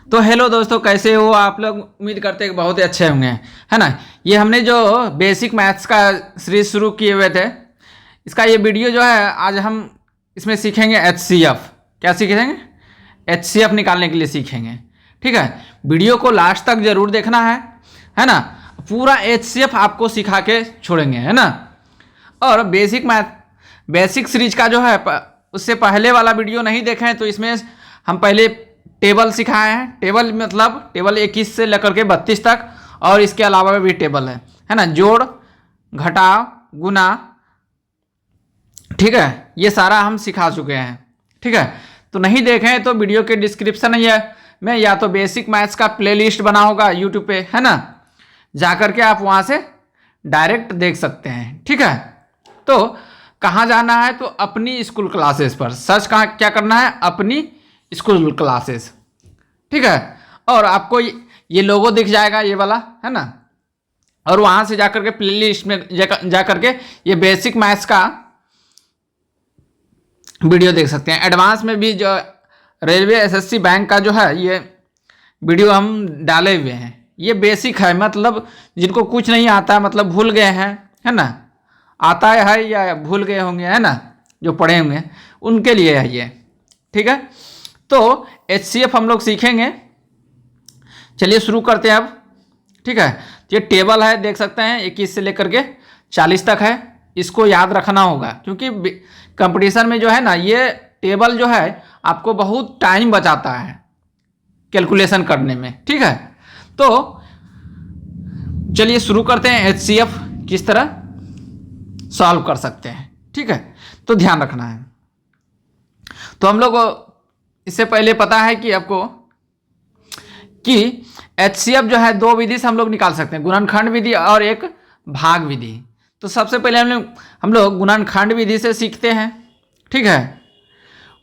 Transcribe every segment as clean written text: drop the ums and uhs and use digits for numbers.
तो हेलो दोस्तों, कैसे हो आप लोग। उम्मीद करते हैं कि बहुत ही अच्छे होंगे, है ना। ये हमने जो बेसिक मैथ्स का सीरीज शुरू किए हुए थे, इसका ये वीडियो जो है आज हम इसमें सीखेंगे एचसीएफ। क्या सीखेंगे? एचसीएफ निकालने के लिए सीखेंगे। ठीक है, वीडियो को लास्ट तक जरूर देखना है ना। पूरा एचसीएफ आपको सिखा के छोड़ेंगे, है ना। और बेसिक सीरीज का जो है उससे पहले वाला वीडियो नहीं देखे हैं तो इसमें हम पहले टेबल सिखाए हैं। टेबल मतलब टेबल 21 से लेकर के 32 तक, और इसके अलावा भी टेबल है ना। जोड़, घटाव, गुना, ठीक है, ये सारा हम सिखा चुके हैं। ठीक है, तो नहीं देखें तो वीडियो के डिस्क्रिप्शन में या तो बेसिक मैथ्स का प्लेलिस्ट बना होगा यूट्यूब पे, है ना, जाकर के आप वहाँ से डायरेक्ट देख सकते हैं। ठीक है, तो कहाँ जाना है? तो अपनी स्कूल क्लासेस पर सर्च क्या करना है? अपनी स्कूल क्लासेस। ठीक है, और आपको ये लोगो दिख जाएगा, ये वाला, है ना। और वहाँ से जाकर के प्लेलिस्ट में जाकर के ये बेसिक मैथ्स का वीडियो देख सकते हैं। एडवांस में भी जो रेलवे एसएससी बैंक का जो है ये वीडियो हम डाले हुए हैं। ये बेसिक है, मतलब जिनको कुछ नहीं आता, मतलब भूल गए हैं, है ना, आता है या भूल गए होंगे, है ना, जो पढ़े होंगे उनके लिए है ये। ठीक है, तो एचसीएफ हम लोग सीखेंगे। चलिए शुरू करते हैं अब। ठीक है, ये टेबल है, देख सकते हैं 21 से लेकर के 40 तक है। इसको याद रखना होगा क्योंकि कंपटीशन में जो है ना, ये टेबल जो है आपको बहुत टाइम बचाता है कैलकुलेशन करने में। ठीक है, तो चलिए शुरू करते हैं एचसीएफ किस तरह सॉल्व कर सकते हैं। ठीक है, तो ध्यान रखना है। तो हम लोग इससे पहले पता है कि आपको कि एचसीएफ जो है दो विधि से हम लोग निकाल सकते हैं, गुणनखंड विधि और एक भाग विधि। तो सबसे पहले हम लोग गुणनखंड विधि से सीखते हैं। ठीक है,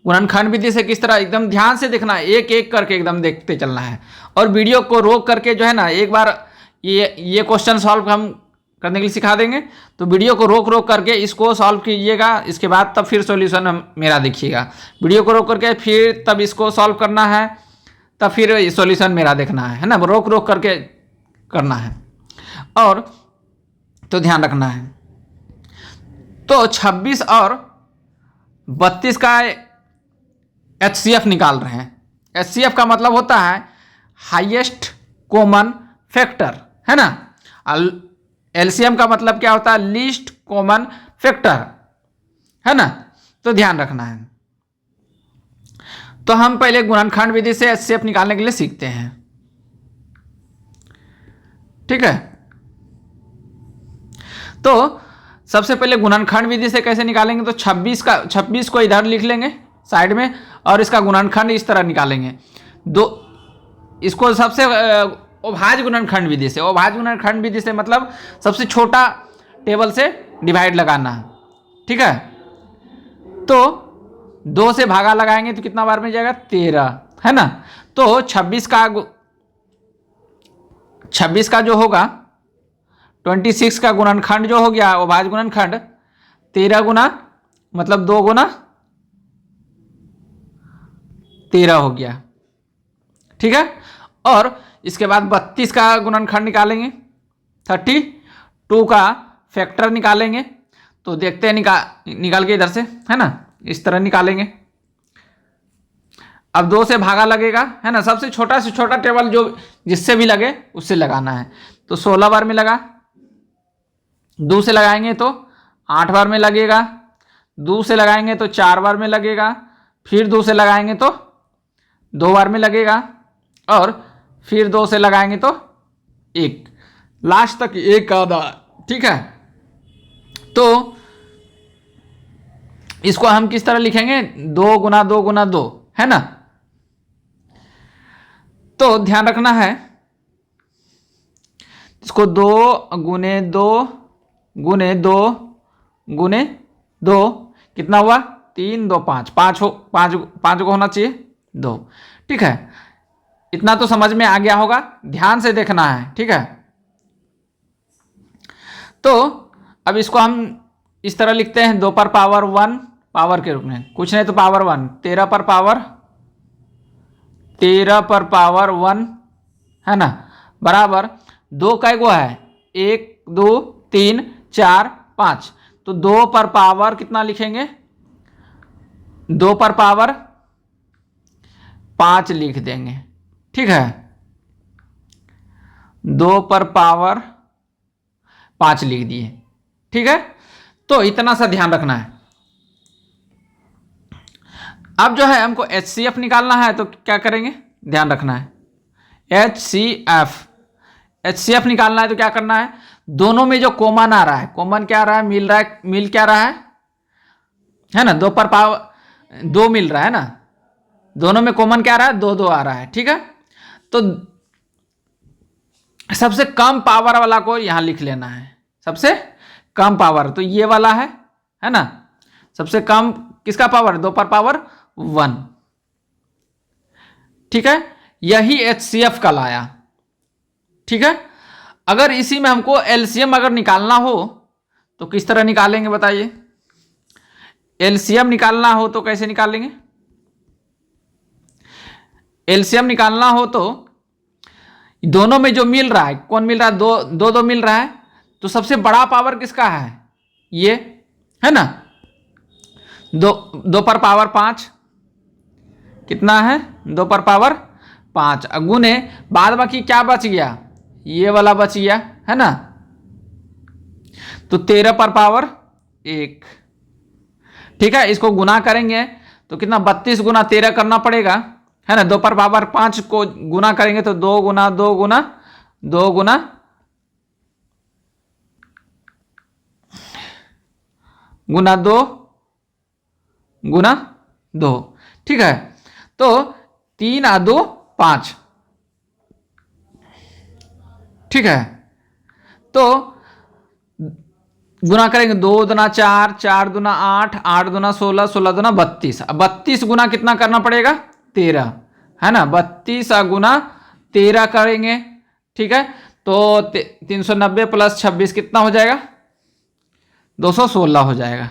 गुणनखंड विधि से किस तरह, एकदम ध्यान से देखना है, एक एक करके एकदम देखते चलना है। और वीडियो को रोक करके जो है ना, एक बार ये क्वेश्चन सॉल्व हम करने के लिए सिखा देंगे, तो वीडियो को रोक करके इसको सॉल्व कीजिएगा। इसके बाद तब फिर सॉल्यूशन मेरा देखिएगा। वीडियो को रोक करके फिर तब इसको सॉल्व करना है, तब फिर सॉल्यूशन मेरा देखना है ना। रोक करके करना है। और तो ध्यान रखना है। तो 26 और 32 का एचसीएफ निकाल रहे हैं। एचसीएफ का मतलब होता है हाईएस्ट कॉमन फैक्टर, है ना। एलसीएम का मतलब क्या होता है? लीस्ट कॉमन फैक्टर, है ना। तो ध्यान रखना है। तो हम पहले गुणनखंड विधि से एचसीएफ निकालने के लिए सीखते हैं। ठीक है, तो सबसे पहले गुणनखंड विधि से कैसे निकालेंगे? तो 26 को इधर लिख लेंगे साइड में, और इसका गुणनखंड इस तरह निकालेंगे। इसको सबसे अभाज्य गुणनखंड विधि से, अभाज्य गुणनखंड विधि से मतलब सबसे छोटा टेबल से डिवाइड लगाना है। ठीक है, तो 2 से भागा लगाएंगे तो कितना बार में जाएगा? 13, है ना। तो 26 का जो होगा 26 का गुणनखंड जो हो गया अभाज्य गुणनखंड 13 गुना मतलब 2 गुना 13 हो गया। ठीक है, और इसके बाद 32 का गुणनखंड निकालेंगे, 32 का फैक्टर निकालेंगे। तो देखते हैं निकाल के इधर से, है ना, इस तरह निकालेंगे। अब 2 से भागा लगेगा, है ना। सबसे छोटा से छोटा टेबल जो जिससे भी लगे उससे लगाना है। तो 16 बार में लगा, 2 से लगाएंगे तो 8 बार में लगेगा, 2 से लगाएंगे तो 4 बार में लगेगा, फिर 2 से लगाएंगे तो 2 बार में लगेगा, और फिर 2 से लगाएंगे तो 1, लास्ट तक 1 आधा। ठीक है, तो इसको हम किस तरह लिखेंगे? 2 गुना 2 गुना 2, है ना। तो ध्यान रखना है, इसको 2 गुने 2 गुने 2 गुने 2 कितना हुआ? 3 2 5, 5 को होना चाहिए 2। ठीक है, इतना तो समझ में आ गया होगा, ध्यान से देखना है। ठीक है, तो अब इसको हम इस तरह लिखते हैं, 2 पर पावर 1 पावर के रूप में, कुछ नहीं तो पावर 1, 13 पर पावर 13 पर पावर 1 है ना, बराबर 2 कै गो है, 1 2 3 4 5, तो 2 पर पावर कितना लिखेंगे, 2 पर पावर 5 लिख देंगे। ठीक है, 2 पर पावर 5 लिख दिए। ठीक है, तो इतना सा ध्यान रखना है। अब जो है हमको HCF निकालना है, तो क्या करेंगे, ध्यान रखना है। HCF निकालना है तो क्या करना है, दोनों में जो कॉमन आ रहा है, कॉमन क्या आ रहा है, मिल रहा है, मिल क्या रहा है ना, 2 पर पावर 2 मिल रहा है ना, दोनों में कॉमन क्या आ रहा है, 2 2 आ रहा है। ठीक है, तो सबसे कम पावर वाला को यहां लिख लेना है, सबसे कम पावर, तो ये वाला है ना, सबसे कम किसका पावर, 2 पर पावर 1। ठीक है, यही HCF का लाया। ठीक है, अगर इसी में हमको LCM अगर निकालना हो तो किस तरह निकालेंगे बताइए, LCM निकालना हो तो कैसे निकालेंगे, LCM निकालना हो तो दोनों में जो मिल रहा है, कौन मिल रहा है, 2 2 2 मिल रहा है, तो सबसे बड़ा पावर किसका है, ये है ना, 2 पर पावर 5 कितना है, 2 पर पावर 5, गुने बाद बाकी क्या बच गया, ये वाला बच गया है ना, तो 13 पर पावर 1। ठीक है, इसको गुना करेंगे तो कितना, 32 गुना 13 करना पड़ेगा है ना, 2 पर पावर 5 को गुना करेंगे तो 2 गुना 2 गुना 2 गुना गुना 2 गुना 2। ठीक है, तो 3 आ 2 5। ठीक है, तो गुना करेंगे, 2 दूना 4 4 दूना 8 8 दूना 16 16 दूना 32। अब 32 गुना कितना करना पड़ेगा, 13 है ना, 32 गुना 13 करेंगे। ठीक है, तो 390 प्लस 26 कितना हो जाएगा, 216 हो जाएगा।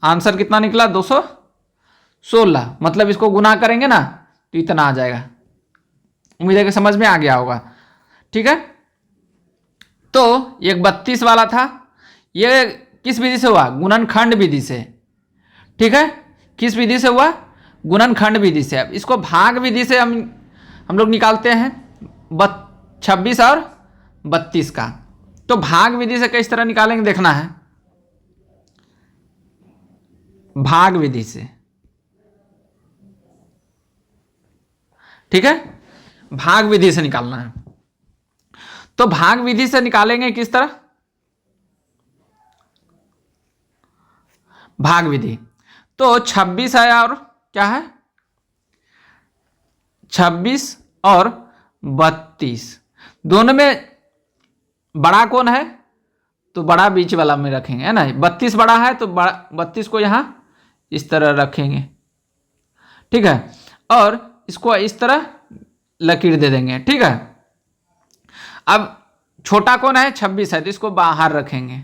आंसर कितना निकला, 216। मतलब इसको गुना करेंगे ना तो इतना आ जाएगा। उम्मीद है कि समझ में आ गया होगा। ठीक है, तो एक 32 वाला था, ये किस विधि से हुआ, गुणनखंड विधि से। ठीक है, किस विधि से हुआ, गुणनखंड विधि से। अब इसको भाग विधि से हम लोग निकालते हैं 26 और 32 का। तो भाग विधि से किस तरह निकालेंगे देखना है, भाग विधि से। ठीक है, भाग विधि से निकालना है। तो भाग विधि से निकालेंगे किस तरह, भाग विधि, तो 26 है और क्या है, 26 और 32, दोनों में बड़ा कौन है, तो बड़ा बीच वाला में रखेंगे है ना, 32 बड़ा है तो 32 को यहां इस तरह रखेंगे। ठीक है, और इसको इस तरह लकीर दे देंगे। ठीक है, अब छोटा कौन है, 26 है, तो इसको बाहर रखेंगे।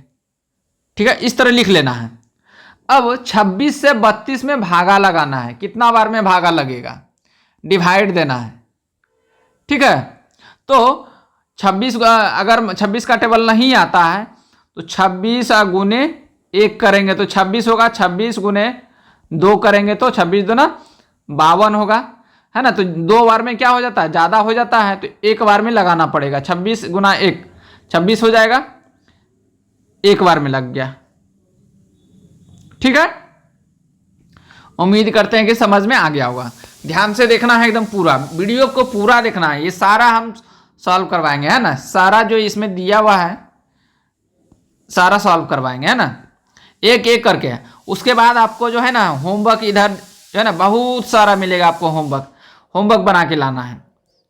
ठीक है, इस तरह लिख लेना है। अब 26 से 32 में भागा लगाना है, कितना बार में भागा लगेगा, डिवाइड देना है। ठीक है, तो 26 अगर 26 का टेबल नहीं आता है तो 26 गुने 1 करेंगे तो 26 होगा, 26 गुने 2 करेंगे तो 26 दूना 52 होगा है ना। तो 2 बार में क्या हो जाता है, ज़्यादा हो जाता है, तो 1 बार में लगाना पड़ेगा। 26 गुना 1 26 हो जाएगा, 1 बार में लग गया। ठीक है, उम्मीद करते हैं कि समझ में आ गया होगा। ध्यान से देखना है, एकदम पूरा वीडियो को पूरा देखना है, ये सारा हम सॉल्व करवाएंगे है ना, सारा जो इसमें दिया हुआ है सारा सॉल्व करवाएंगे है ना, एक एक करके। उसके बाद आपको जो है ना होमवर्क इधर जो है ना बहुत सारा मिलेगा आपको, होमवर्क बना के लाना है,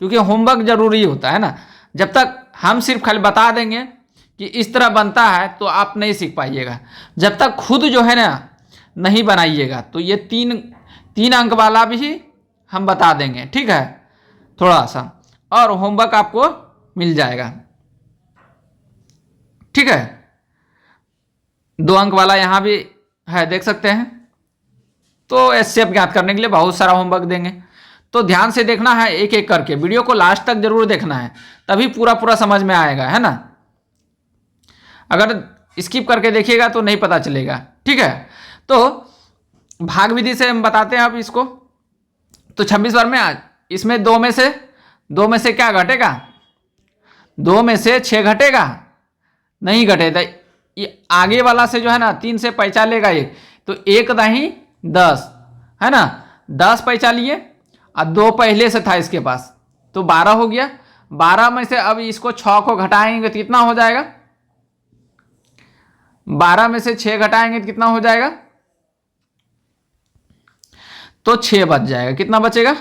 क्योंकि होमवर्क जरूरी होता है ना। जब तक हम सिर्फ खाली बता देंगे कि इस तरह बनता है तो आप नहीं सीख पाइएगा। जब तक खुद जो है ना नहीं बनाइएगा तो ये तीन अंक वाला भी हम बता देंगे। ठीक है, थोड़ा सा और होमवर्क आपको मिल जाएगा। ठीक है, 2 अंक वाला यहाँ भी है, देख सकते हैं। तो एचसीएफ ज्ञात करने के लिए बहुत सारा होमवर्क देंगे। तो ध्यान से देखना है, एक एक करके वीडियो को लास्ट तक जरूर देखना है, तभी पूरा पूरा समझ में आएगा, है ना। अगर स्किप करके देखिएगा तो नहीं पता चलेगा, ठीक है। तो भाग विधि से हम बताते हैं अब इसको। तो 26 बार में इसमें दो में से क्या घटेगा, 2 में से 6 घटेगा, नहीं घटेगा। ये आगे वाला से जो है ना 3 से पैंचा लेगा एक, तो 1 नहीं 10, है ना, 10 पैंचा लिए और 2 पहले से था इसके पास, तो 12 हो गया। 12 में से अब इसको 6 को घटाएंगे तो कितना हो जाएगा, 12 में से 6 घटाएंगे तो कितना हो जाएगा, तो 6 बच जाएगा। कितना बचेगा,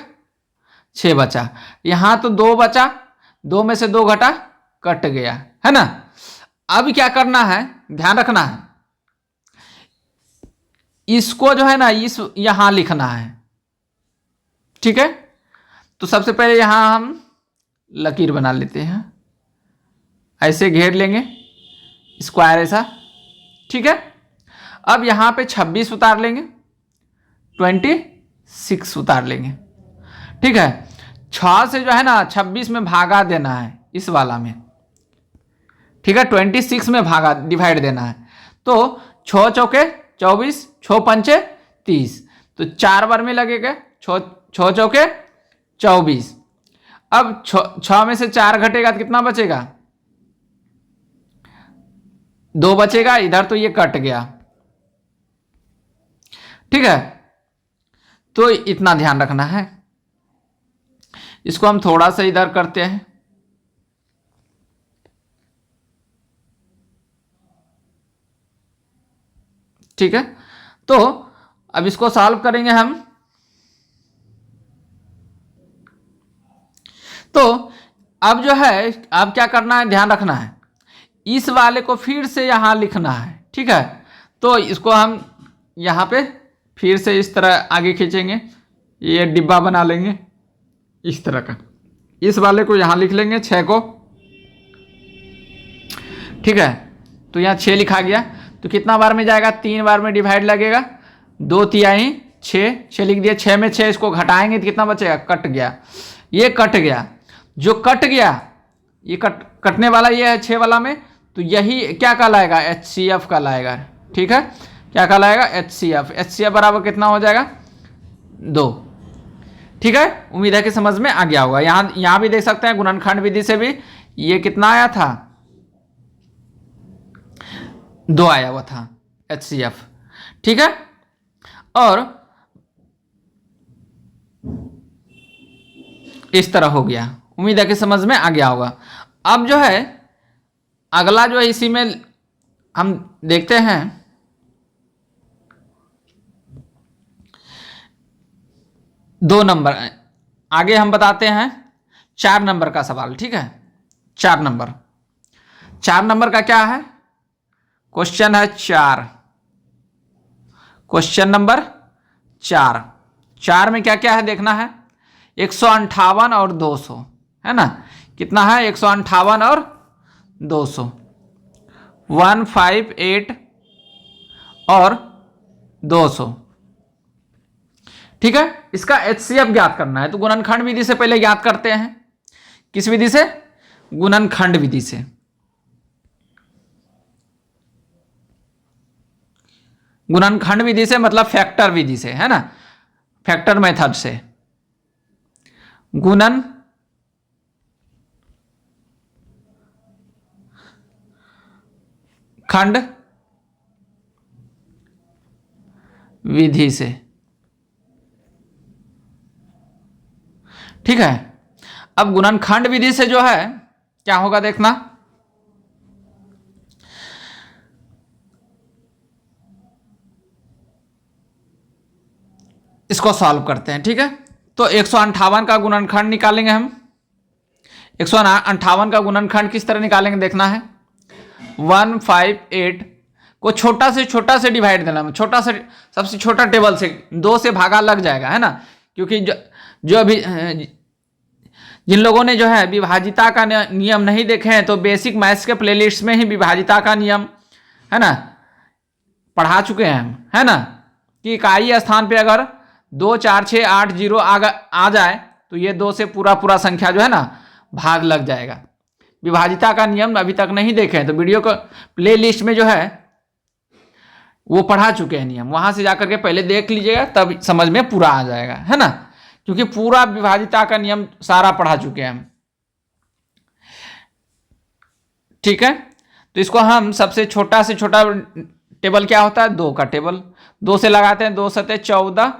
6 बचा। यहां तो 2 बचा, 2 में से 2 घटा, कट गया, है ना। अब क्या करना है, ध्यान रखना है, इसको जो है ना इस यहां लिखना है, ठीक है। तो सबसे पहले यहां हम लकीर बना लेते हैं, ऐसे घेर लेंगे स्क्वायर ऐसा, ठीक है। अब यहां पे 26 उतार लेंगे, 26 उतार लेंगे, ठीक है। 6 से जो है ना 26 में भागा देना है इस वाला में, ठीक है। 26 में भागा डिवाइड देना है, तो 6 चौके 24, 6 पंचे 30, तो 4 बार में लगेगा, 6 चौके 24। अब 6 में से 4 घटेगा तो कितना बचेगा, 2 बचेगा, इधर तो ये कट गया, ठीक है। तो इतना ध्यान रखना है। इसको हम थोड़ा सा इधर करते हैं, ठीक है। तो अब इसको सॉल्व करेंगे हम। तो अब जो है, अब क्या करना है, ध्यान रखना है, इस वाले को फिर से यहां लिखना है, ठीक है। तो इसको हम यहां पे फिर से इस तरह आगे खींचेंगे, ये डिब्बा बना लेंगे इस तरह का, इस वाले को यहां लिख लेंगे 6 को, ठीक है। तो यहां 6 लिखा गया, तो कितना बार में जाएगा, 3 बार में डिवाइड लगेगा, 2 तिहाई 6 लिख दिया। 6 में 6 इसको घटाएंगे तो कितना बचेगा, कट गया, ये कट गया। जो कट गया, ये कटने वाला ये है 6 वाला में, तो यही क्या कहलाएगा, HCF कहलाएगा, ठीक है। क्या कहलाएगा, HCF बराबर कितना हो जाएगा, 2, ठीक है। उम्मीद है कि समझ में आ गया होगा। यहां भी देख सकते हैं गुणनखंड विधि से भी ये कितना आया था, 2 आया हुआ था HCF, ठीक है। और इस तरह हो गया, उम्मीद है कि समझ में आ गया होगा। अब जो है अगला जो है इसी में हम देखते हैं, 2 नंबर आगे हम बताते हैं, 4 नंबर का सवाल, ठीक है। 4 नंबर का क्या है, क्वेश्चन है 4, क्वेश्चन नंबर 4 में क्या क्या है देखना है, 158 और 200, है ना। कितना है, 158 और 200, 158 और 200, ठीक है। इसका HCF ज्ञात करना है, तो गुणनखंड विधि से पहले ज्ञात करते हैं। किस विधि से, गुणनखंड विधि से। गुणनखंड विधि से मतलब फैक्टर विधि से, है ना, फैक्टर मेथड से। गुणन खंड विधि से, ठीक है। अब गुणनखंड विधि से जो है क्या होगा देखना, इसको सॉल्व करते हैं, ठीक है। तो 158 का गुणनखंड निकालेंगे हम। 158 का गुणनखंड किस तरह निकालेंगे देखना है, 158 को छोटा से डिवाइड देना, छोटा से सबसे छोटा टेबल से 2 से भागा लग जाएगा, है ना। क्योंकि जो अभी जिन लोगों ने जो है विभाजिता का नियम नहीं देखे हैं, तो बेसिक मैथ्स के प्लेलिस्ट में ही विभाजिता का नियम, है ना, पढ़ा चुके हैं हम, है ना, कि इकाई स्थान पे अगर 2 4 6 8 0 आ जाए तो ये 2 से पूरा पूरा संख्या जो है ना भाग लग जाएगा। विभाजिता का नियम अभी तक नहीं देखे हैं तो वीडियो को प्ले लिस्ट में जो है वो पढ़ा चुके हैं नियम, वहां से जाकर के पहले देख लीजिएगा, तब समझ में पूरा आ जाएगा, है ना। क्योंकि पूरा विभाजिता का नियम सारा पढ़ा चुके हैं हम। ठीक है, तो इसको हम सबसे छोटा से छोटा टेबल क्या होता है, 2 का टेबल। 2 से लगाते हैं, 2 सते 14,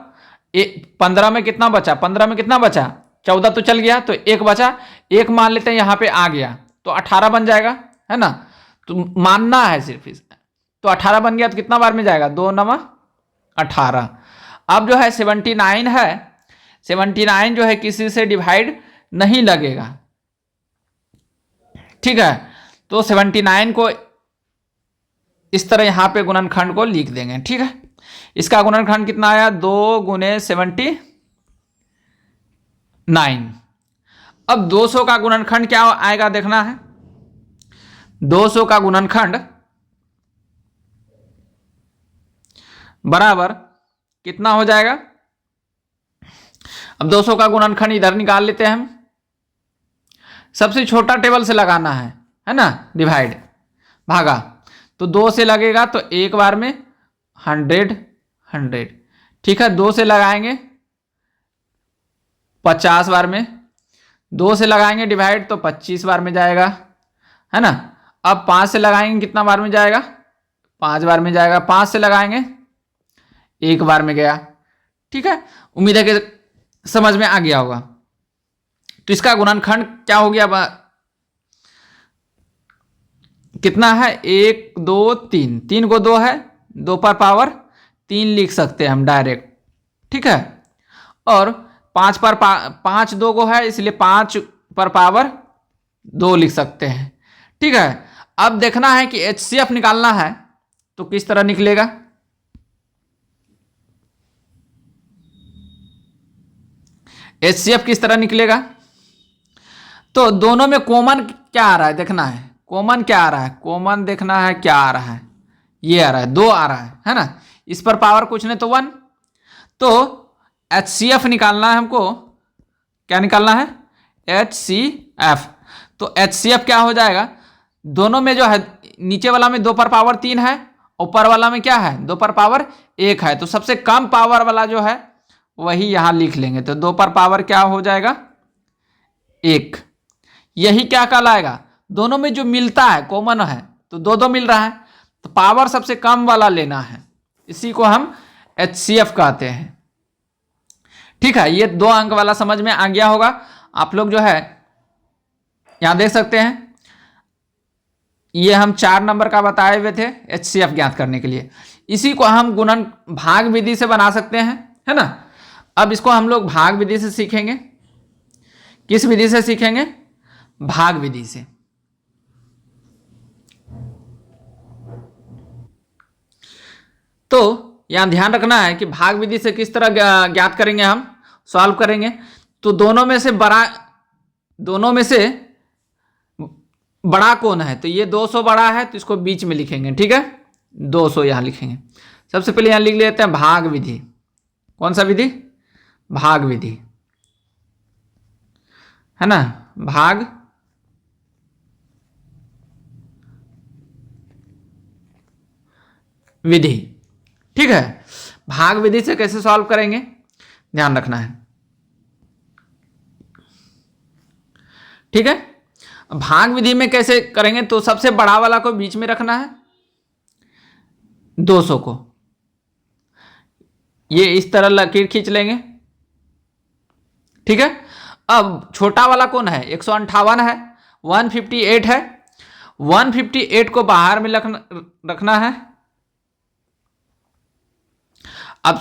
15 में कितना बचा, 15 में कितना बचा, 14 तो चल गया, तो 1 बचा, 1 मान लेते हैं यहाँ पे आ गया तो 18 बन जाएगा, है ना। तो मानना है सिर्फ इस, तो 18 बन गया तो कितना बार में जाएगा, 2 9 18। अब जो है 79 है, 79 जो है किसी से डिवाइड नहीं लगेगा, ठीक है। तो 79 को इस तरह यहां पे गुणनखंड को लिख देंगे, ठीक है। इसका गुणनखंड कितना आया, 2 गुने 79। अब 200 का गुणनखंड क्या आएगा देखना है। 200 का गुणनखंड बराबर कितना हो जाएगा। अब 200 का गुणनखंड इधर निकाल लेते हैं हम, सबसे छोटा टेबल से लगाना है ना, डिवाइड भागा, तो 2 से लगेगा तो एक बार में 100 100, ठीक है। 2 से लगाएंगे 50 बार में, 2 से लगाएंगे डिवाइड तो 25 बार में जाएगा, है ना। अब 5 से लगाएंगे कितना बार में जाएगा, 5 बार में जाएगा। 5 से लगाएंगे 1 बार में गया, ठीक है। उम्मीद है कि समझ में आ गया होगा। तो इसका गुणनखंड क्या हो गया, कितना है, 1 2 3, 3 को 2 है, 2 पर पावर 3 लिख सकते हैं हम डायरेक्ट, ठीक है। और 5 पर 5 2 को है, इसलिए 5 पर पावर 2 लिख सकते हैं, ठीक है। अब देखना है कि HCF निकालना है तो किस तरह निकलेगा। HCF किस तरह निकलेगा, तो दोनों में कॉमन क्या आ रहा है देखना है। कॉमन क्या आ रहा है, कॉमन देखना है क्या आ रहा है, ये आ रहा है, 2 आ रहा है ना। इस पर पावर कुछ नहीं तो 1, तो HCF निकालना है हमको। क्या निकालना है, HCF। तो HCF क्या हो जाएगा, दोनों में जो है नीचे वाला में 2 पर पावर 3 है, ऊपर वाला में क्या है, 2 पर पावर 1 है, तो सबसे कम पावर वाला जो है वही यहां लिख लेंगे। तो 2 पर पावर क्या हो जाएगा, 1। यही क्या कहलाएगा, दोनों में जो मिलता है कॉमन है, तो 2 2 मिल रहा है, तो पावर सबसे कम वाला लेना है, इसी को हम HCF कहते हैं, ठीक है। ये 2 अंक वाला समझ में आ गया होगा। आप लोग जो है यहां देख सकते हैं, ये हम 4 नंबर का बताए हुए थे HCF ज्ञात करने के लिए। इसी को हम गुणन भाग विधि से बना सकते हैं, है ना। अब इसको हम लोग भाग विधि से सीखेंगे। किस विधि से सीखेंगे, भाग विधि से। तो यहां ध्यान रखना है कि भाग विधि से किस तरह ज्ञात करेंगे, हम सॉल्व करेंगे। तो दोनों में से बड़ा कौन है, तो ये 200 बड़ा है, तो इसको बीच में लिखेंगे, ठीक है। 200 यहां लिखेंगे। सबसे पहले यहां लिख लेते हैं भाग विधि। कौन सा विधि, भाग विधि, है ना, भाग विधि, ठीक है। भाग विधि से कैसे सॉल्व करेंगे ध्यान रखना है, ठीक है। भाग विधि में कैसे करेंगे, तो सबसे बड़ा वाला को बीच में रखना है, 200 को ये इस तरह लकीर खींच लेंगे, ठीक है। अब छोटा वाला कौन है, 158 है, 158 है, 158 को बाहर में रखना है। अब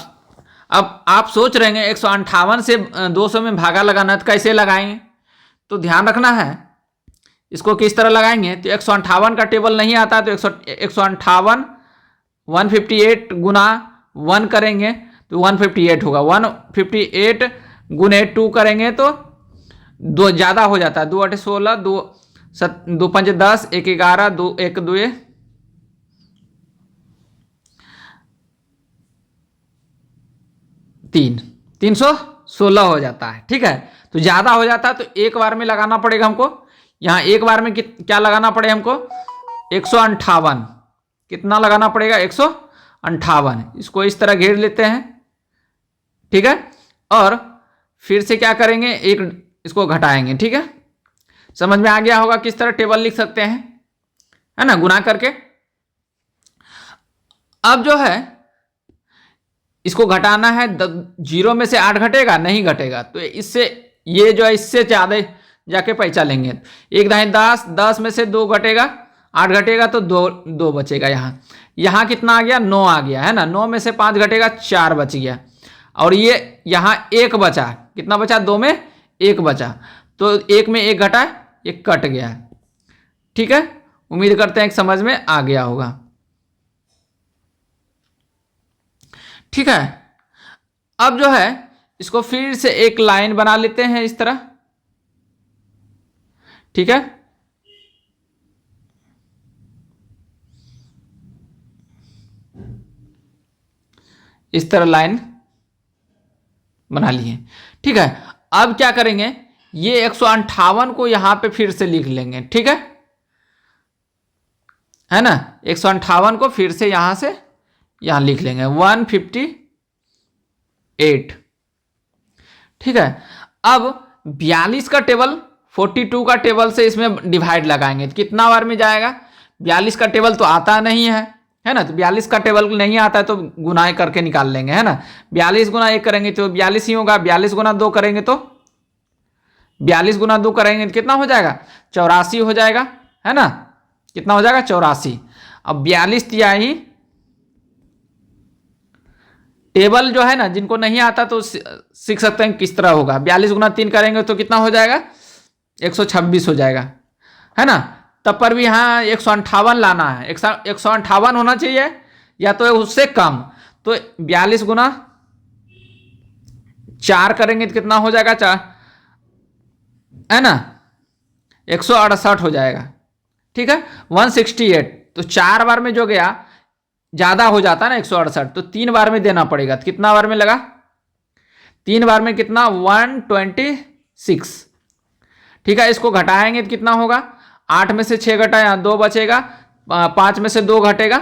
आप सोच रहे हैं 158 से 200 में भागा लगाना तो कैसे लगाएंगे, तो ध्यान रखना है इसको किस तरह लगाएंगे। तो 158 का टेबल नहीं आता, तो 158 158 गुना 1 करेंगे तो 158 होगा, 158 गुने 2 करेंगे तो 2 ज़्यादा हो जाता है, 2 8 16, 2 5 10, 1 11, 2 1 2 3, 316 हो जाता है। ठीक है, तो ज़्यादा हो जाता है तो एक बार में लगाना पड़ेगा हमको। यहाँ एक बार में क्या लगाना पड़ेगा हमको? 158। कितना लगाना पड़ेगा? 158। इसको इस तरह घेर लेते हैं। ठीक है, और फिर से क्या करेंगे? एक इसको घटाएंगे। ठीक है, समझ में आ गया होगा किस तरह टेबल लिख सकते हैं, है ना, गुना करके। अब जो है इसको घटाना है। 0 में से 8 घटेगा? नहीं घटेगा। तो इससे ये जो है इससे ज़्यादा जाके पैसा लेंगे। 1 दाएं 10, 10 में से 2 घटेगा, 8 घटेगा तो 2 बचेगा। यहाँ कितना आ गया? 9 आ गया, है ना। 9 में से 5 घटेगा, 4 बच गया। और ये यहाँ 1 बचा। कितना बचा? 2 में 1 बचा। तो 1 में 1 घटा, 1 कट गया। ठीक है, उम्मीद करते हैं कि समझ में आ गया होगा। ठीक है, अब जो है इसको फिर से एक लाइन बना लेते हैं इस तरह। ठीक है, इस तरह लाइन बना लिए। ठीक है, अब क्या करेंगे? ये 158 को यहां पे फिर से लिख लेंगे। ठीक है ना। 158 को फिर से यहां से यहां लिख लेंगे 158। ठीक है, अब 42 का टेबल 42 का टेबल से इसमें डिवाइड लगाएंगे तो कितना बार में जाएगा? 42 का टेबल तो आता नहीं है ना। तो 42 का टेबल नहीं आता है तो गुनाए करके निकाल लेंगे, है ना। 42 गुना 1 करेंगे तो 42 ही होगा। 42 गुना 2 करेंगे तो 42 गुना 2 करेंगे तो कितना हो जाएगा? 84 हो जाएगा, है ना। कितना हो जाएगा? 84। अब 42 तिहाई टेबल जो है ना, जिनको नहीं आता तो सीख सकते हैं किस तरह होगा। 42 गुना 3 करेंगे तो कितना हो जाएगा? 126 हो जाएगा, है ना। तब पर भी यहाँ 158 लाना है। 158 होना चाहिए या तो उससे कम। तो 42 गुना 4 करेंगे तो कितना हो जाएगा? 4, है ना, 168 हो जाएगा। ठीक है, 168। तो 4 बार में जो गया ज्यादा हो जाता है ना 168, तो 3 बार में देना पड़ेगा। तो कितना बार में लगा? 3 बार में कितना? 126। ठीक है, इसको घटाएंगे तो कितना होगा? 8 में से 6 घटाया 2 बचेगा, 5 में से 2 घटेगा,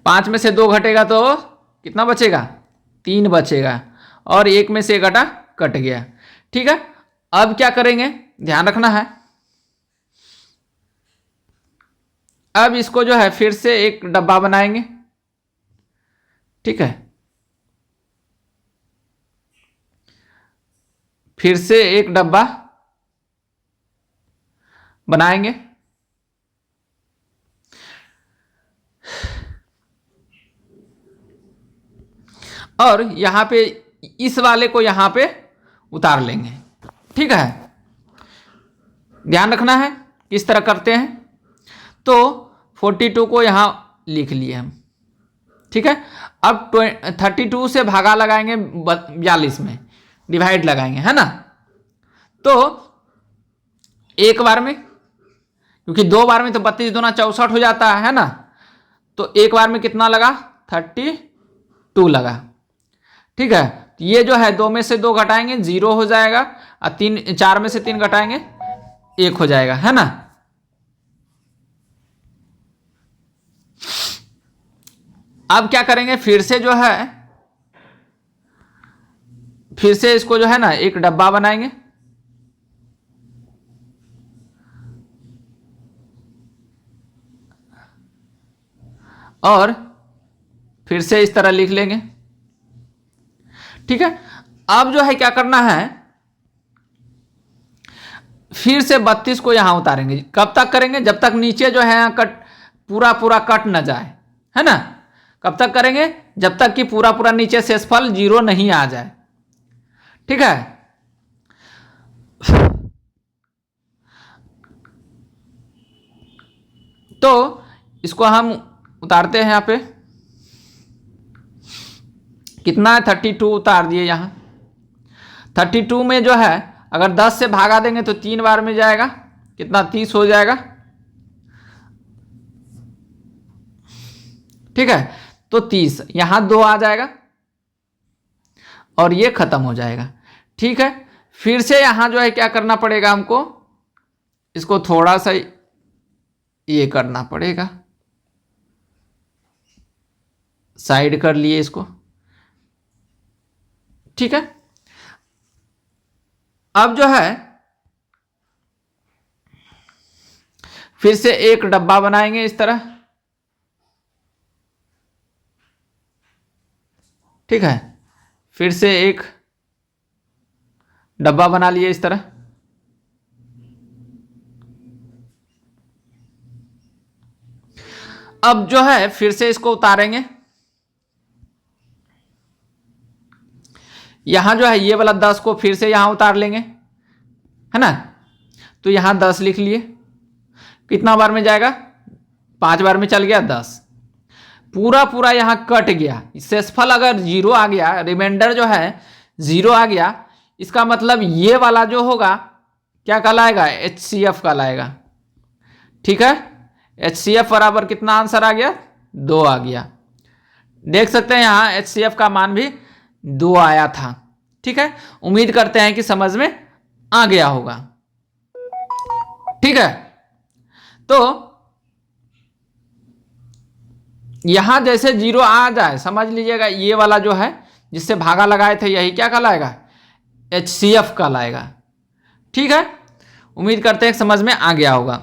5 में से 2 घटेगा तो कितना बचेगा? 3 बचेगा। और 1 में से 1 घटा, कट गया। ठीक है, अब क्या करेंगे? ध्यान रखना है। अब इसको जो है फिर से एक डब्बा बनाएंगे। ठीक है, फिर से एक डब्बा बनाएंगे। और यहां पे इस वाले को यहां पे उतार लेंगे। ठीक है, ध्यान रखना है किस तरह करते हैं। तो 42 को यहां लिख लिए हम। ठीक है, अब 32 से भागा लगाएंगे 42 में, डिवाइड लगाएंगे, है ना। तो एक बार में, क्योंकि 2 बार में तो 32 दूना 64 हो जाता है ना। तो एक बार में कितना लगा? 32 लगा। ठीक है, तो ये जो है 2 में से 2 घटाएंगे 0 हो जाएगा, और 4 में से 3 घटाएंगे 1 हो जाएगा, है ना। अब क्या करेंगे? फिर से जो है फिर से इसको जो है ना एक डब्बा बनाएंगे। और फिर से इस तरह लिख लेंगे। ठीक है, अब जो है क्या करना है? फिर से 32 को यहां उतारेंगे। कब तक करेंगे? जब तक नीचे जो है कट पूरा पूरा कट न जाए, है ना। कब तक करेंगे? जब तक कि पूरा पूरा नीचे शेषफल 0 नहीं आ जाए। ठीक है, तो इसको हम उतारते हैं। यहां पे कितना है? 32 उतार दिए यहां। 32 में जो है अगर 10 से भागा देंगे तो 3 बार में जाएगा, कितना? 30 हो जाएगा। ठीक है, तो 30 यहां 2 आ जाएगा। और ये खत्म हो जाएगा। ठीक है, फिर से यहाँ जो है क्या करना पड़ेगा हमको, इसको थोड़ा सा ये करना पड़ेगा, साइड कर लिए इसको। ठीक है, अब जो है फिर से एक डब्बा बनाएंगे इस तरह। ठीक है, फिर से एक डब्बा बना लिए इस तरह। अब जो है फिर से इसको उतारेंगे। यहां जो है ये वाला 10 को फिर से यहां उतार लेंगे, है ना। तो यहां 10 लिख लिए, कितना बार में जाएगा, 5 बार में चल गया 10, पूरा पूरा यहां कट गया। शेषफल अगर 0 आ गया, रिमाइंडर जो है 0 आ गया, इसका मतलब ये वाला जो होगा क्या कहलाएगा, HCF कहलाएगा। ठीक है, HCF बराबर कितना आंसर आ गया, 2 आ गया। देख सकते हैं यहां HCF का मान भी 2 आया था। ठीक है, उम्मीद करते हैं कि समझ में आ गया होगा। ठीक है, तो यहां जैसे 0 आ जाए, समझ लीजिएगा ये वाला जो है जिससे भागा लगाए थे, यही क्या कहलाएगा, HCF कहलाएगा। ठीक है, उम्मीद करते हैं समझ में आ गया होगा।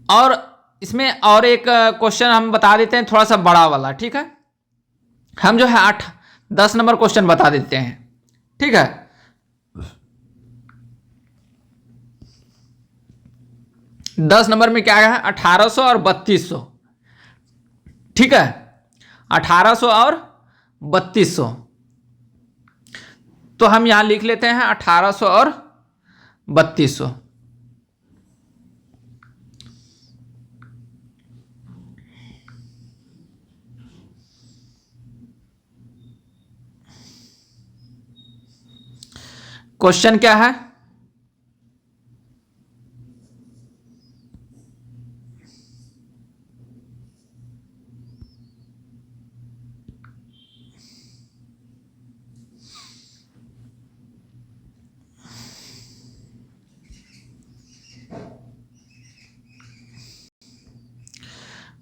और इसमें और एक क्वेश्चन हम बता देते हैं, थोड़ा सा बड़ा वाला। ठीक है, हम जो है 10 नंबर क्वेश्चन बता देते हैं। ठीक है, दस नंबर में क्या है, 1800 और 3200। ठीक है, 1800 और 3200, तो हम यहां लिख लेते हैं 1800 और 3200। क्वेश्चन क्या है,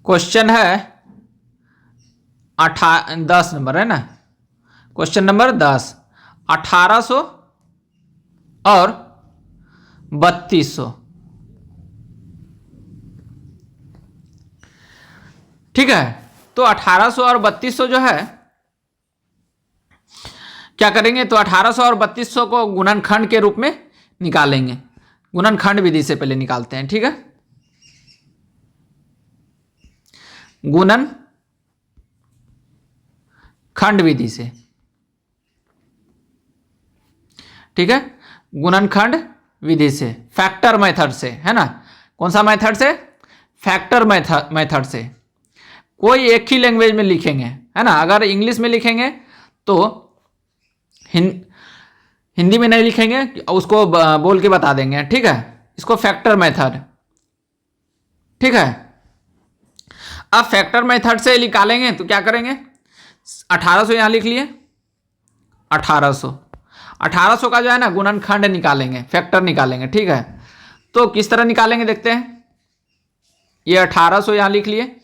क्वेश्चन है 10 नंबर है ना, क्वेश्चन नंबर 10, 1800 और 3200। ठीक है, तो 1800 और 3200 जो है क्या करेंगे, तो 1800 और 3200 को गुणनखंड के रूप में निकालेंगे। गुणनखंड विधि से पहले निकालते हैं। ठीक है, गुणनखंड विधि से। ठीक है, गुणनखंड विधि से, फैक्टर मेथड से, है ना। कौन सा मेथड से, फैक्टर मेथड से। कोई एक ही लैंग्वेज में लिखेंगे, है ना। अगर इंग्लिश में लिखेंगे तो हिंदी में नहीं लिखेंगे, उसको बोल के बता देंगे। ठीक है, इसको फैक्टर मेथड। ठीक है, अब फैक्टर मेथड से निकालेंगे तो क्या करेंगे, 1800 यहां लिख लिए, 1800 का जो है ना गुणनखंड निकालेंगे, फैक्टर निकालेंगे। ठीक है, तो किस तरह निकालेंगे देखते हैं। ये 1800 यहां लिख लिए।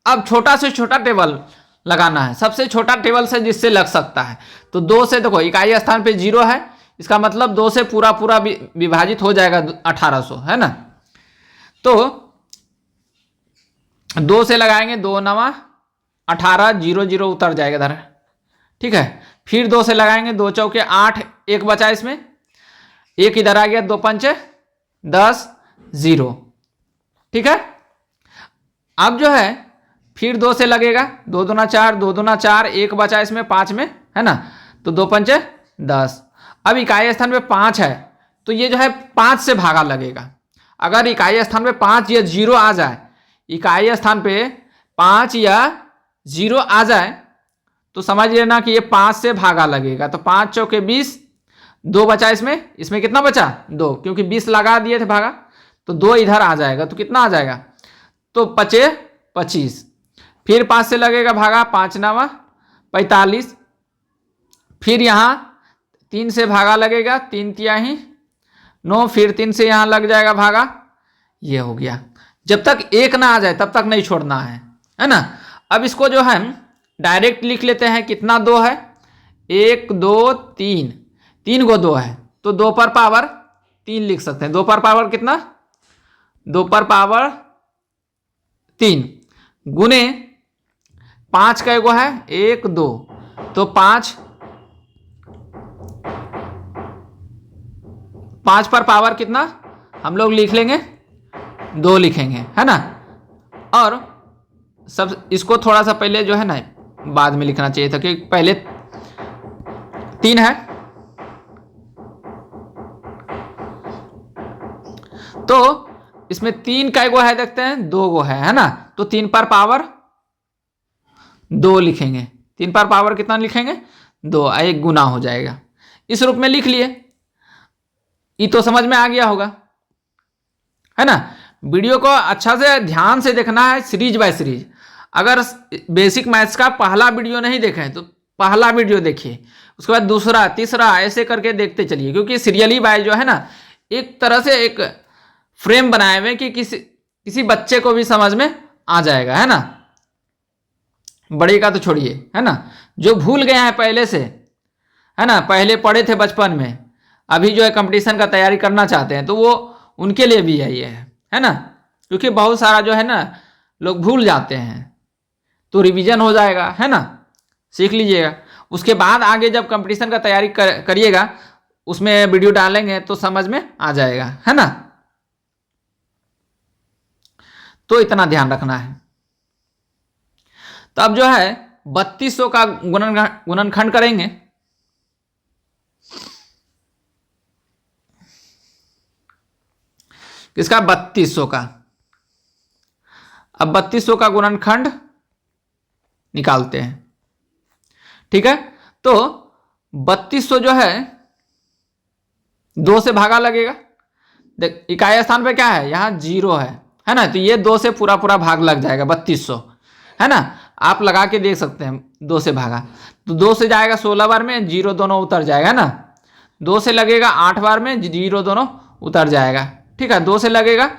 अब छोटा से छोटा टेबल लगाना है, सबसे छोटा टेबल से जिससे लग सकता है। तो 2 से, देखो इकाई स्थान पे 0 है, इसका मतलब 2 से पूरा पूरा विभाजित हो जाएगा 1800, है ना। तो 2 से लगाएंगे, 2 9 18, 0 0 उतर जाएगा इधर। ठीक है, फिर 2 से लगाएंगे, 2 चौके 8, एक बचा इसमें, एक इधर आ गया, 2 पंचे 10, 0। ठीक है, अब जो है फिर 2 से लगेगा, 2 दूना 4, 2 दूना 4, एक बचा इसमें 5 में, है ना। तो 2 पंचे 10। अब इकाई स्थान पे 5 है, तो ये जो है 5 से भागा लगेगा। अगर इकाई स्थान पे 5 या 0 आ जाए, इकाई स्थान पे 5 या 0 आ जाए तो समझ लेना कि ये 5 से भागा लगेगा। तो 5 चौके 20, 2 बचा इसमें कितना बचा, 2, क्योंकि 20 लगा दिए थे भागा, तो 2 इधर आ जाएगा। तो कितना आ जाएगा, तो 25, फिर 5 से लगेगा भागा, 5 9 45, फिर यहाँ 3 से भागा लगेगा, 3 तिहाई 9, फिर 3 से यहाँ लग जाएगा भागा, ये हो गया। जब तक 1 ना आ जाए तब तक नहीं छोड़ना है ना। अब इसको जो है डायरेक्ट लिख लेते हैं, कितना 2 है, 1 2 3, 3 को 2 है तो 2 पर पावर 3 लिख सकते हैं। 2 पर पावर कितना, 2 पर पावर 3 गुने 5 का एगो है 1 2, तो 5 पर पावर कितना हम लोग लिख लेंगे, 2 लिखेंगे, है ना। और सब इसको थोड़ा सा पहले जो है ना बाद में लिखना चाहिए था, क्योंकि पहले 3 है तो इसमें 3 का एगो है देखते हैं, 2 गो है ना। तो 3 पर पावर 2 लिखेंगे, 3 पर पावर कितना लिखेंगे, 2, 1 गुना हो जाएगा। इस रूप में लिख लिए, ये तो समझ में आ गया होगा, है ना। वीडियो को अच्छा से ध्यान से देखना है, सीरीज बाय सीरीज। अगर बेसिक मैथ्स का पहला वीडियो नहीं देखे हैं तो पहला वीडियो देखिए, उसके बाद दूसरा तीसरा ऐसे करके देखते चलिए, क्योंकि सीरियली बाय जो है ना एक तरह से एक फ्रेम बनाए हुए कि किसी बच्चे को भी समझ में आ जाएगा, है ना। बड़े का तो छोड़िए, है ना, जो भूल गए हैं पहले से, है ना, पहले पढ़े थे बचपन में, अभी जो है कंपटीशन का तैयारी करना चाहते हैं तो वो उनके लिए भी है ये, है ना। क्योंकि बहुत सारा जो है ना लोग भूल जाते हैं, तो रिवीजन हो जाएगा, है ना, सीख लीजिएगा। उसके बाद आगे जब कंपटीशन का तैयारी करिएगा उसमें वीडियो डालेंगे तो समझ में आ जाएगा, है ना। तो इतना ध्यान रखना है। तो अब जो है 3200 का गुणनखंड करेंगे। किसका, 3200 का। अब 3200 का गुणनखंड निकालते हैं, ठीक है। तो 3200 जो है 2 से भागा लगेगा, देख इकाई स्थान पे क्या है, यहाँ 0 है ना, तो ये 2 से पूरा भाग लग जाएगा 3200, है ना। आप लगा के देख सकते हैं, 2 से भागा तो 2 से जाएगा 16 बार में, 0 दोनों उतर जाएगा ना। 2 से लगेगा 8 बार में, 0 दोनों उतर जाएगा, ठीक है। 2 से लगेगा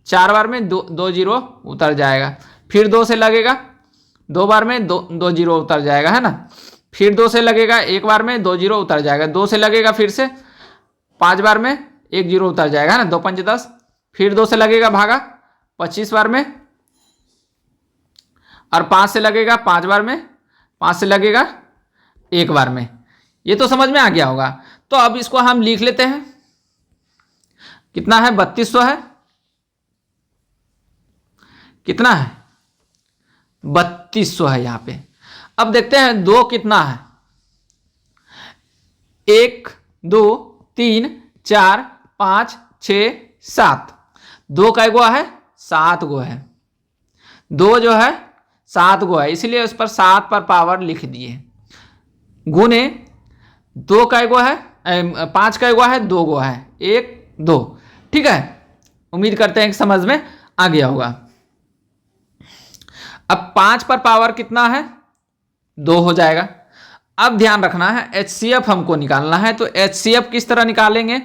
4 बार में, 2 0 उतर जाएगा। फिर 2 से लगेगा 2 बार में, 2 0 उतर जाएगा, है ना। फिर 2 से लगेगा 1 बार में, 2 0 उतर जाएगा। 2 से लगेगा फिर से 5 बार में, 1 0 उतर जाएगा, है ना, 2 5 10। फिर 2 से लगेगा भागा 25 बार में, और 5 से लगेगा 5 बार में, 5 से लगेगा 1 बार में। ये तो समझ में आ गया होगा। तो अब इसको हम लिख लेते हैं, कितना है, 3200 है, कितना है, 3200 है यहाँ पे। अब देखते हैं 2 कितना है, 1 2 3 4 5 6 7, 2 का गो है 7 गो है, 2 जो है 7 गो है, इसलिए उस पर 7 पर पावर लिख दिए, गुने 2 का गो है 5 का गो है 2 गो है, 1 2, ठीक है। उम्मीद करते हैं कि समझ में आ गया होगा। अब 5 पर पावर कितना है, 2 हो जाएगा। अब ध्यान रखना है HCF हमको निकालना है, तो HCF किस तरह निकालेंगे,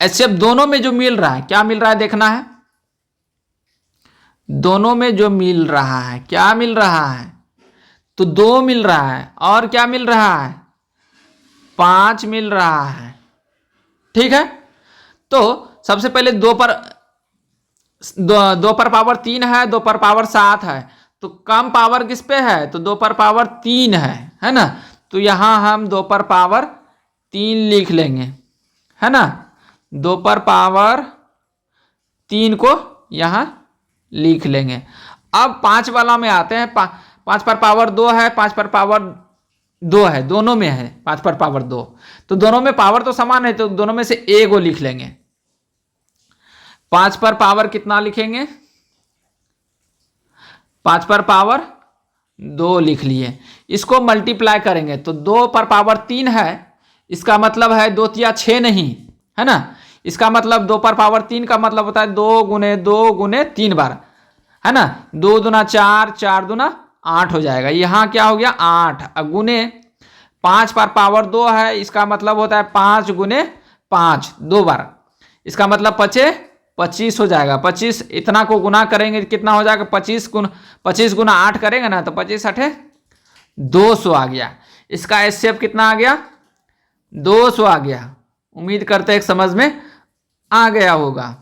HCF दोनों में जो मिल रहा है, क्या मिल रहा है देखना है, दोनों में जो मिल रहा है, क्या मिल रहा है, तो 2 मिल रहा है, और क्या मिल रहा है, 5 मिल रहा है, ठीक है। तो सबसे पहले 2 पर पावर 3 है, 2 पर पावर 7 है, तो कम पावर किस पे है, तो 2 पर पावर 3 है ना। तो यहां हम 2 पर पावर 3 लिख लेंगे, है ना। 2 पर पावर 3 को यहां लिख लेंगे। अब 5 वाला में आते हैं, 5 पर पावर 2 है, 5 पर पावर 2 है, दोनों में है 5 पर पावर 2, तो दोनों में पावर तो समान है, तो दोनों में से ए को लिख लेंगे। 5 पर पावर कितना लिखेंगे, 5 पर पावर 2 लिख लिए। इसको मल्टीप्लाई करेंगे तो 2 पर पावर 3 है, इसका मतलब है 2 तिया 6 नहीं, है ना। इसका मतलब 2 पर पावर 3 का मतलब होता है 2 गुने 3 बार, है ना। 2 दूना 4, 4 दूना 8 हो जाएगा। यहाँ क्या हो गया 8 गुने 5 पर पावर 2 है, इसका मतलब होता है 5 गुने 5 2 बार, इसका मतलब 25 हो जाएगा। 25 इतना को गुना करेंगे कितना हो जाएगा 25 गुना 8 करेंगे ना तो 25 8 200 आ गया। इसका एचसीएफ कितना आ गया 200 आ गया। उम्मीद करते हैं समझ में आ गया होगा।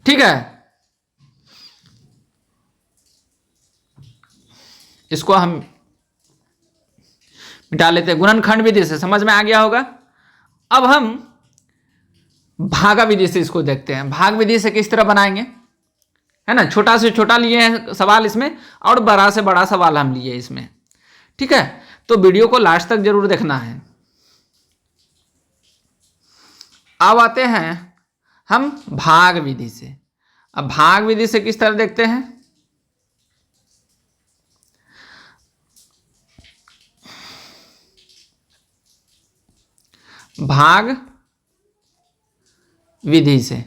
ठीक है, इसको हम मिटा लेते हैं। गुणनखंड विधि से समझ में आ गया होगा। अब हम भागा विधि से इसको देखते हैं। भाग विधि से किस तरह बनाएंगे, है ना। छोटा से छोटा लिए हैं सवाल इसमें और बड़ा से बड़ा सवाल हम लिए इसमें। ठीक है, तो वीडियो को लास्ट तक जरूर देखना है। अब आते हैं हम भाग विधि से। अब भाग विधि से किस तरह देखते हैं, भाग विधि से